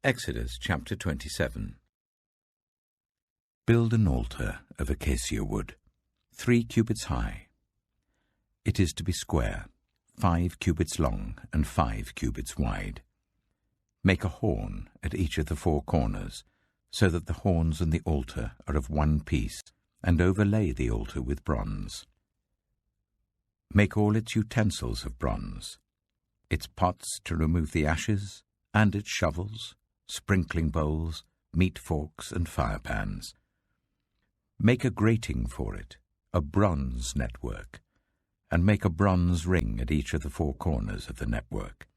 Exodus chapter 27. Build an altar of acacia wood, 3 cubits high. It is to be square, 5 cubits long and 5 cubits wide. Make a horn at each of the 4 corners, so that the horns and the altar are of one piece, and overlay the altar with bronze. Make all its utensils of bronze, its pots to remove the ashes, and its shovels, sprinkling bowls, meat forks, and firepans. Make a grating for it, a bronze network, and make a bronze ring at each of the 4 corners of the network.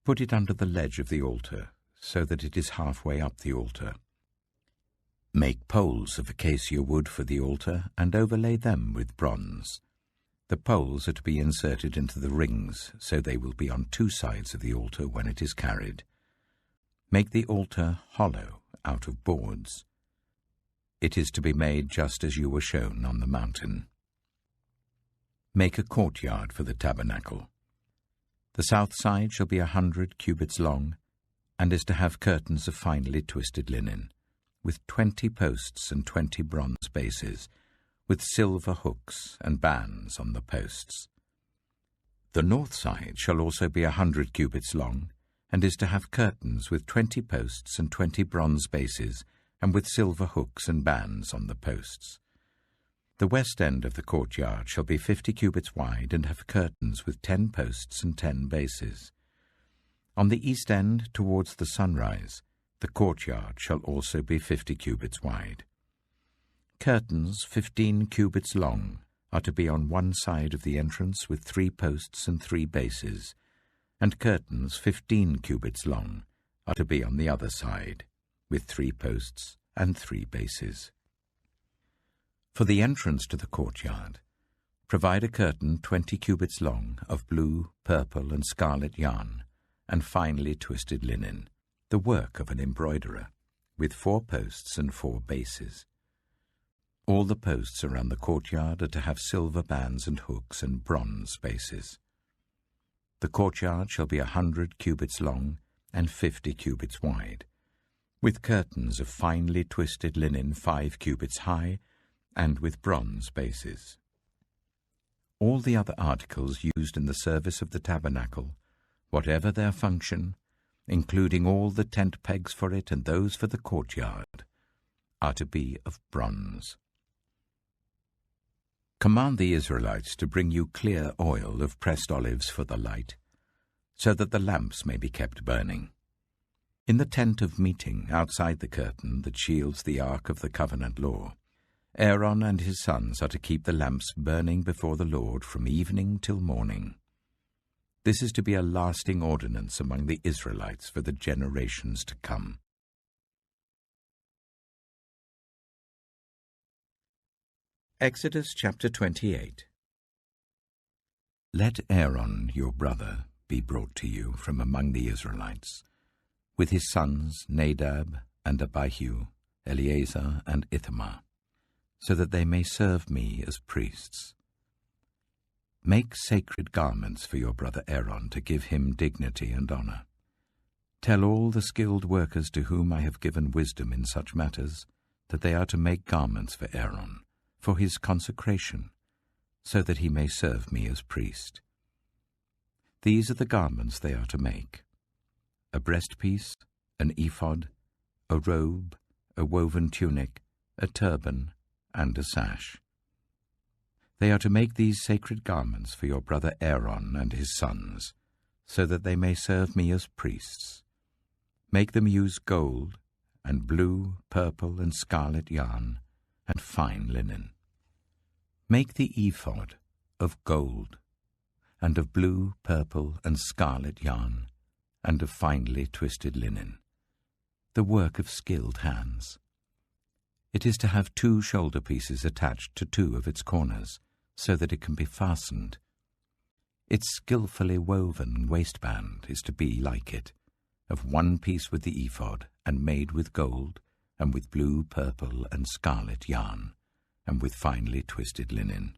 Put it under the ledge of the altar, so that it is halfway up the altar. Make poles of acacia wood for the altar, and overlay them with bronze. The poles are to be inserted into the rings, so they will be on 2 sides of the altar when it is carried. Make the altar hollow out of boards. It is to be made just as you were shown on the mountain. Make a courtyard for the tabernacle. The south side shall be 100 cubits long, and is to have curtains of finely twisted linen, with 20 posts and 20 bronze bases, with silver hooks and bands on the posts. The north side shall also be 100 cubits long, and is to have curtains with 20 posts and 20 bronze bases, and with silver hooks and bands on the posts. The west end of the courtyard shall be 50 cubits wide, and have curtains with 10 posts and 10 bases. On the east end, towards the sunrise, the courtyard shall also be 50 cubits wide. Curtains 15 cubits long are to be on one side of the entrance with 3 posts and 3 bases, and curtains 15 cubits long are to be on the other side, with 3 posts and 3 bases. For the entrance to the courtyard, provide a curtain 20 cubits long of blue, purple, and scarlet yarn, and finely twisted linen, the work of an embroiderer, with 4 posts and 4 bases. All the posts around the courtyard are to have silver bands and hooks and bronze bases. The courtyard shall be 100 cubits long and 50 cubits wide, with curtains of finely twisted linen 5 cubits high, and with bronze bases. All the other articles used in the service of the tabernacle, whatever their function, including all the tent pegs for it and those for the courtyard, are to be of bronze. Command the Israelites to bring you clear oil of pressed olives for the light, so that the lamps may be kept burning. In the tent of meeting, outside the curtain that shields the ark of the covenant law, Aaron and his sons are to keep the lamps burning before the Lord from evening till morning. This is to be a lasting ordinance among the Israelites for the generations to come. Exodus chapter 28. Let Aaron, your brother, be brought to you from among the Israelites, with his sons Nadab and Abihu, Eleazar and Ithamar, so that they may serve me as priests. Make sacred garments for your brother Aaron to give him dignity and honor. Tell all the skilled workers to whom I have given wisdom in such matters that they are to make garments for Aaron, for his consecration, so that he may serve me as priest. These are the garments they are to make: a breastpiece, an ephod, a robe, a woven tunic, a turban, and a sash. They are to make these sacred garments for your brother Aaron and his sons, so that they may serve me as priests. Make them use gold, and blue, purple, and scarlet yarn, and fine linen. Make the ephod of gold, and of blue, purple, and scarlet yarn, and of finely twisted linen, the work of skilled hands. It is to have 2 shoulder pieces attached to 2 of its corners, so that it can be fastened. Its skillfully woven waistband is to be like it, of one piece with the ephod, and made with gold, and with blue, purple, and scarlet yarn, and with finely twisted linen.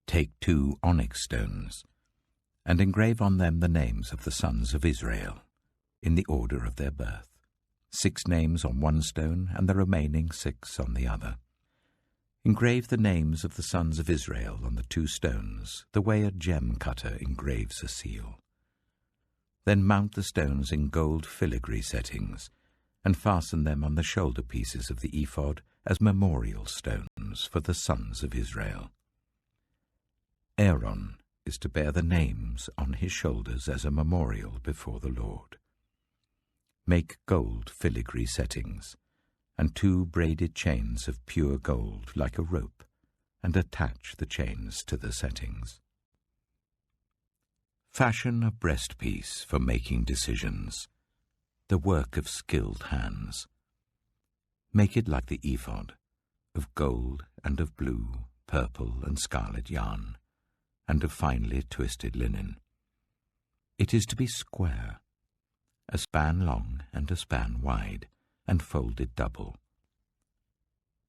Take 2 onyx stones, and engrave on them the names of the sons of Israel, in the order of their birth, 6 names on one stone and the remaining 6 on the other. Engrave the names of the sons of Israel on the 2 stones, the way a gem cutter engraves a seal. Then mount the stones in gold filigree settings, and fasten them on the shoulder pieces of the ephod as memorial stones for the sons of Israel. Aaron is to bear the names on his shoulders as a memorial before the Lord. Make gold filigree settings, and 2 braided chains of pure gold like a rope, and attach the chains to the settings. Fashion a breastpiece for making decisions, the work of skilled hands. Make it like the ephod, of gold and of blue, purple and scarlet yarn, and of finely twisted linen. It is to be square, a span long and a span wide, and folded double.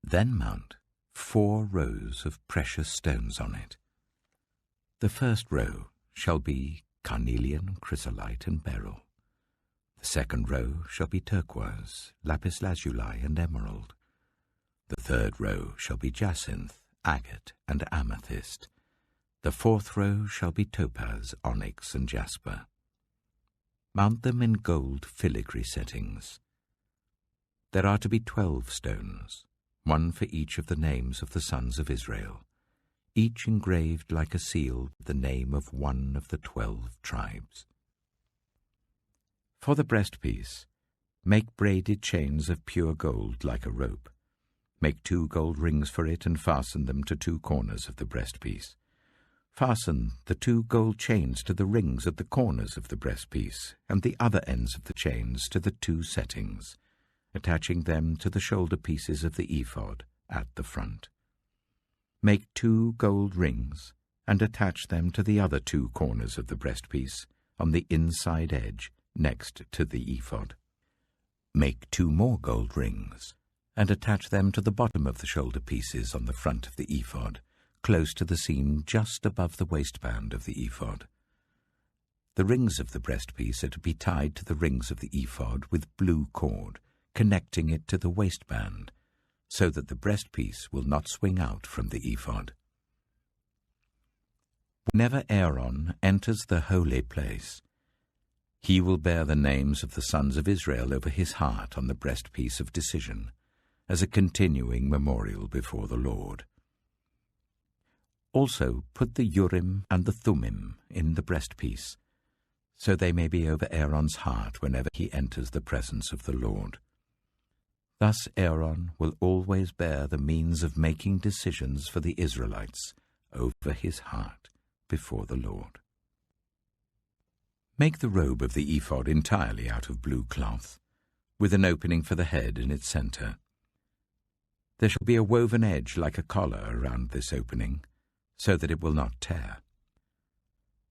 Then mount 4 rows of precious stones on it. The first row shall be carnelian, chrysolite, and beryl. The second row shall be turquoise, lapis lazuli, and emerald. The third row shall be jacinth, agate, and amethyst. The fourth row shall be topaz, onyx, and jasper. Mount them in gold filigree settings. There are to be 12 stones, 1 for each of the names of the sons of Israel, each engraved like a seal with the name of one of the 12 tribes. For the breastpiece, make braided chains of pure gold like a rope. Make 2 gold rings for it and fasten them to 2 corners of the breastpiece. Fasten the 2 gold chains to the rings at the corners of the breastpiece, and the other ends of the chains to the 2 settings, attaching them to the shoulder pieces of the ephod at the front. Make 2 gold rings, and attach them to the other 2 corners of the breastpiece on the inside edge next to the ephod. Make 2 more gold rings, and attach them to the bottom of the shoulder pieces on the front of the ephod, close to the seam just above the waistband of the ephod. The rings of the breastpiece are to be tied to the rings of the ephod with blue cord, connecting it to the waistband, so that the breastpiece will not swing out from the ephod. Whenever Aaron enters the holy place, he will bear the names of the sons of Israel over his heart on the breastpiece of decision, as a continuing memorial before the Lord. Also put the Urim and the Thummim in the breastpiece, so they may be over Aaron's heart whenever he enters the presence of the Lord. Thus Aaron will always bear the means of making decisions for the Israelites over his heart before the Lord. Make the robe of the ephod entirely out of blue cloth, with an opening for the head in its center. There shall be a woven edge like a collar around this opening, so that it will not tear.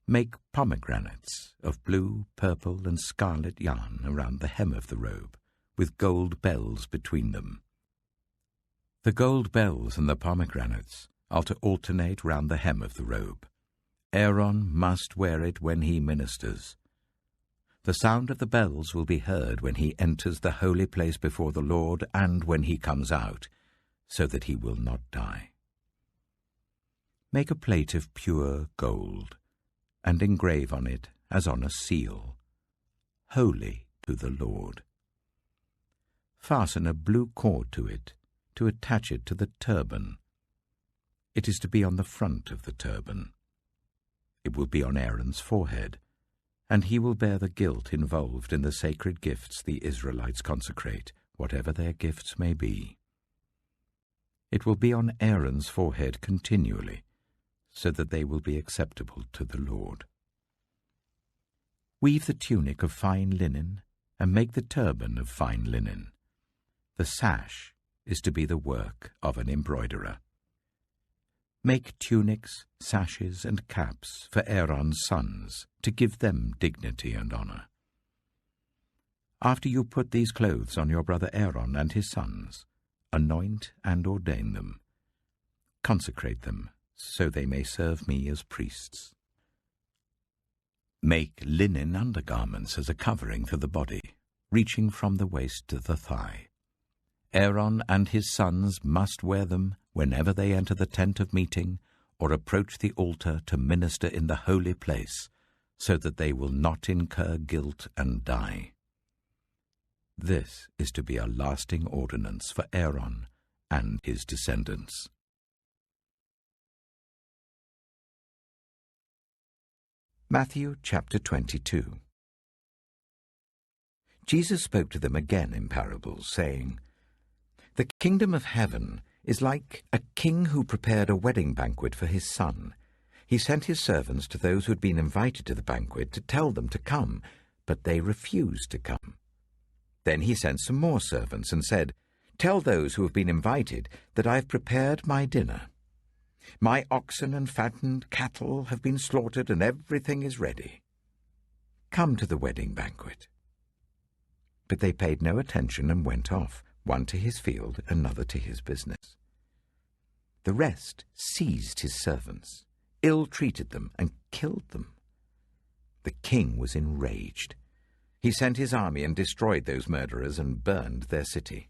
Make pomegranates of blue, purple, and scarlet yarn around the hem of the robe, with gold bells between them. The gold bells and the pomegranates are to alternate round the hem of the robe. Aaron must wear it when he ministers. The sound of the bells will be heard when he enters the holy place before the Lord and when he comes out, so that he will not die. Make a plate of pure gold, and engrave on it, as on a seal, Holy to the Lord. Fasten a blue cord to it, to attach it to the turban. It is to be on the front of the turban. It will be on Aaron's forehead, and he will bear the guilt involved in the sacred gifts the Israelites consecrate, whatever their gifts may be. It will be on Aaron's forehead continually, so that they will be acceptable to the Lord. Weave the tunic of fine linen, and make the turban of fine linen. The sash is to be the work of an embroiderer. Make tunics, sashes, and caps for Aaron's sons, to give them dignity and honor. After you put these clothes on your brother Aaron and his sons, anoint and ordain them. Consecrate them, so they may serve me as priests. Make linen undergarments as a covering for the body, reaching from the waist to the thigh. Aaron and his sons must wear them whenever they enter the tent of meeting or approach the altar to minister in the holy place, so that they will not incur guilt and die. This is to be a lasting ordinance for Aaron and his descendants. Matthew chapter 22. Jesus spoke to them again in parables, saying, "The kingdom of heaven is like a king who prepared a wedding banquet for his son. He sent his servants to those who had been invited to the banquet to tell them to come, but they refused to come. Then he sent some more servants and said, 'Tell those who have been invited that I have prepared my dinner. My oxen and fattened cattle have been slaughtered, and everything is ready. Come to the wedding banquet.' But they paid no attention and went off, one to his field, another to his business. The rest seized his servants, ill-treated them, and killed them. The king was enraged. He sent his army and destroyed those murderers and burned their city.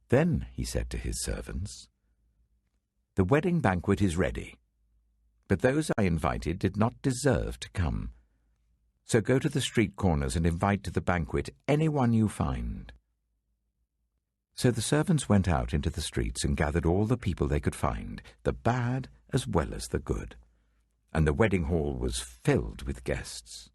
Then he said to his servants, 'The wedding banquet is ready, but those I invited did not deserve to come. So go to the street corners and invite to the banquet anyone you find.' So the servants went out into the streets and gathered all the people they could find, the bad as well as the good, and the wedding hall was filled with guests.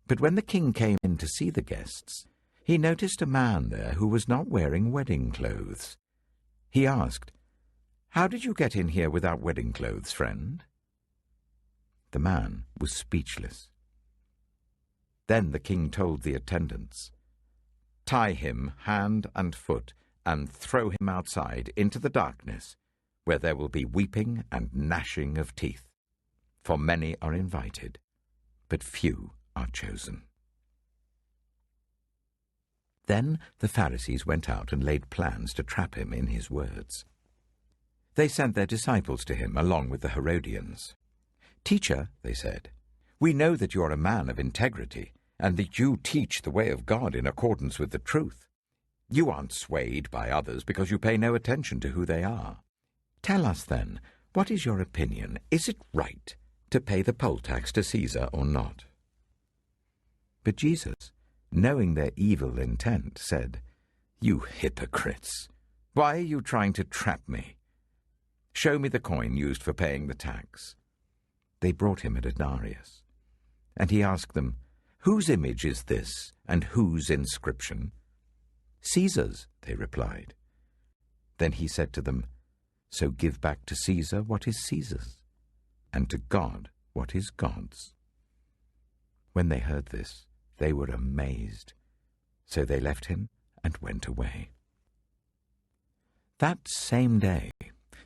But when the king came in to see the guests, he noticed a man there who was not wearing wedding clothes. He asked, 'How did you get in here without wedding clothes, friend?' The man was speechless. Then the king told the attendants, 'Tie him hand and foot and throw him outside into the darkness, where there will be weeping and gnashing of teeth. For many are invited, but few are chosen.' Then the Pharisees went out and laid plans to trap him in his words. They sent their disciples to him along with the Herodians. 'Teacher,' they said, 'we know that you are a man of integrity, and that you teach the way of God in accordance with the truth. You aren't swayed by others because you pay no attention to who they are. Tell us then, what is your opinion? Is it right to pay the poll tax to Caesar or not?' But Jesus, knowing their evil intent, said, 'You hypocrites! Why are you trying to trap me? Show me the coin used for paying the tax.' They brought him a denarius. And he asked them, 'Whose image is this, and whose inscription?' 'Caesar's,' they replied. Then he said to them, 'So give back to Caesar what is Caesar's, and to God what is God's.' When they heard this, they were amazed. So they left him and went away. That same day,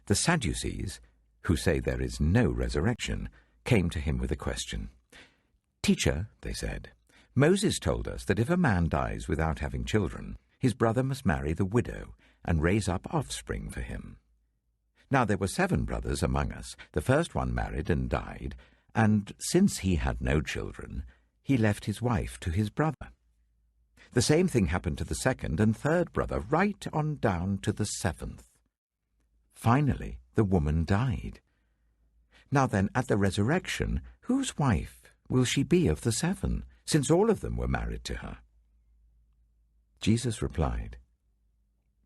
the Sadducees, who say there is no resurrection, came to him with a question. 'Teacher,' they said, 'Moses told us that if a man dies without having children, his brother must marry the widow and raise up offspring for him. Now there were 7 brothers among us. The first one married and died, and since he had no children, he left his wife to his brother. The same thing happened to the second and third brother, right on down to the 7th. Finally, the woman died. Now then, at the resurrection, whose wife will she be of the 7, since all of them were married to her?' Jesus replied,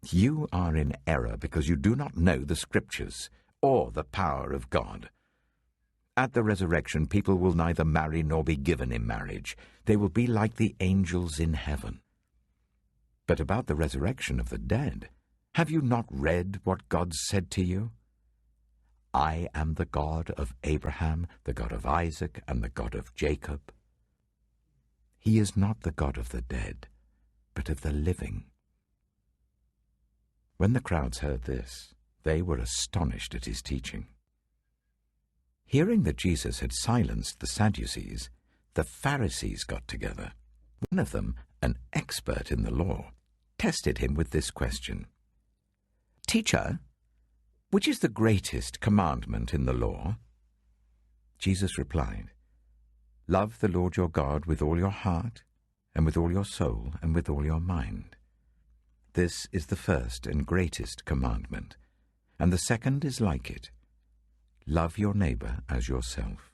'You are in error because you do not know the Scriptures or the power of God. At the resurrection, people will neither marry nor be given in marriage. They will be like the angels in heaven. But about the resurrection of the dead, have you not read what God said to you? I am the God of Abraham, the God of Isaac, and the God of Jacob. He is not the God of the dead, but of the living.' When the crowds heard this, they were astonished at his teaching. Hearing that Jesus had silenced the Sadducees, the Pharisees got together. One of them, an expert in the law, tested him with this question. 'Teacher, which is the greatest commandment in the law?' Jesus replied, Love the Lord your God with all your heart, and with all your soul, and with all your mind. This is the first and greatest commandment, and the second is like it. Love your neighbor as yourself.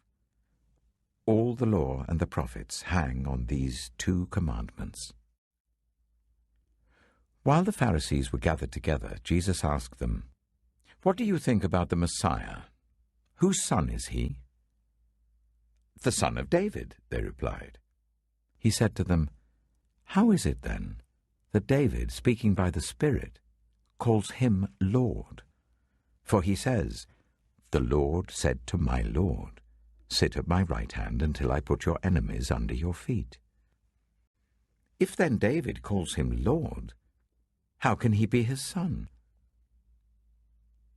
All the law and the prophets hang on these two commandments. While the Pharisees were gathered together, Jesus asked them, "What do you think about the Messiah? Whose son is he?" "The son of David," they replied. He said to them, "How is it then that David, speaking by the Spirit, calls him Lord? For he says, 'The Lord said to my Lord, sit at my right hand until I put your enemies under your feet.' If then David calls him Lord, how can he be his son?"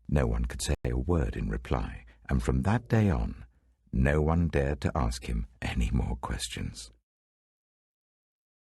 No one could say a word in reply, and from that day on, no one dared to ask him any more questions.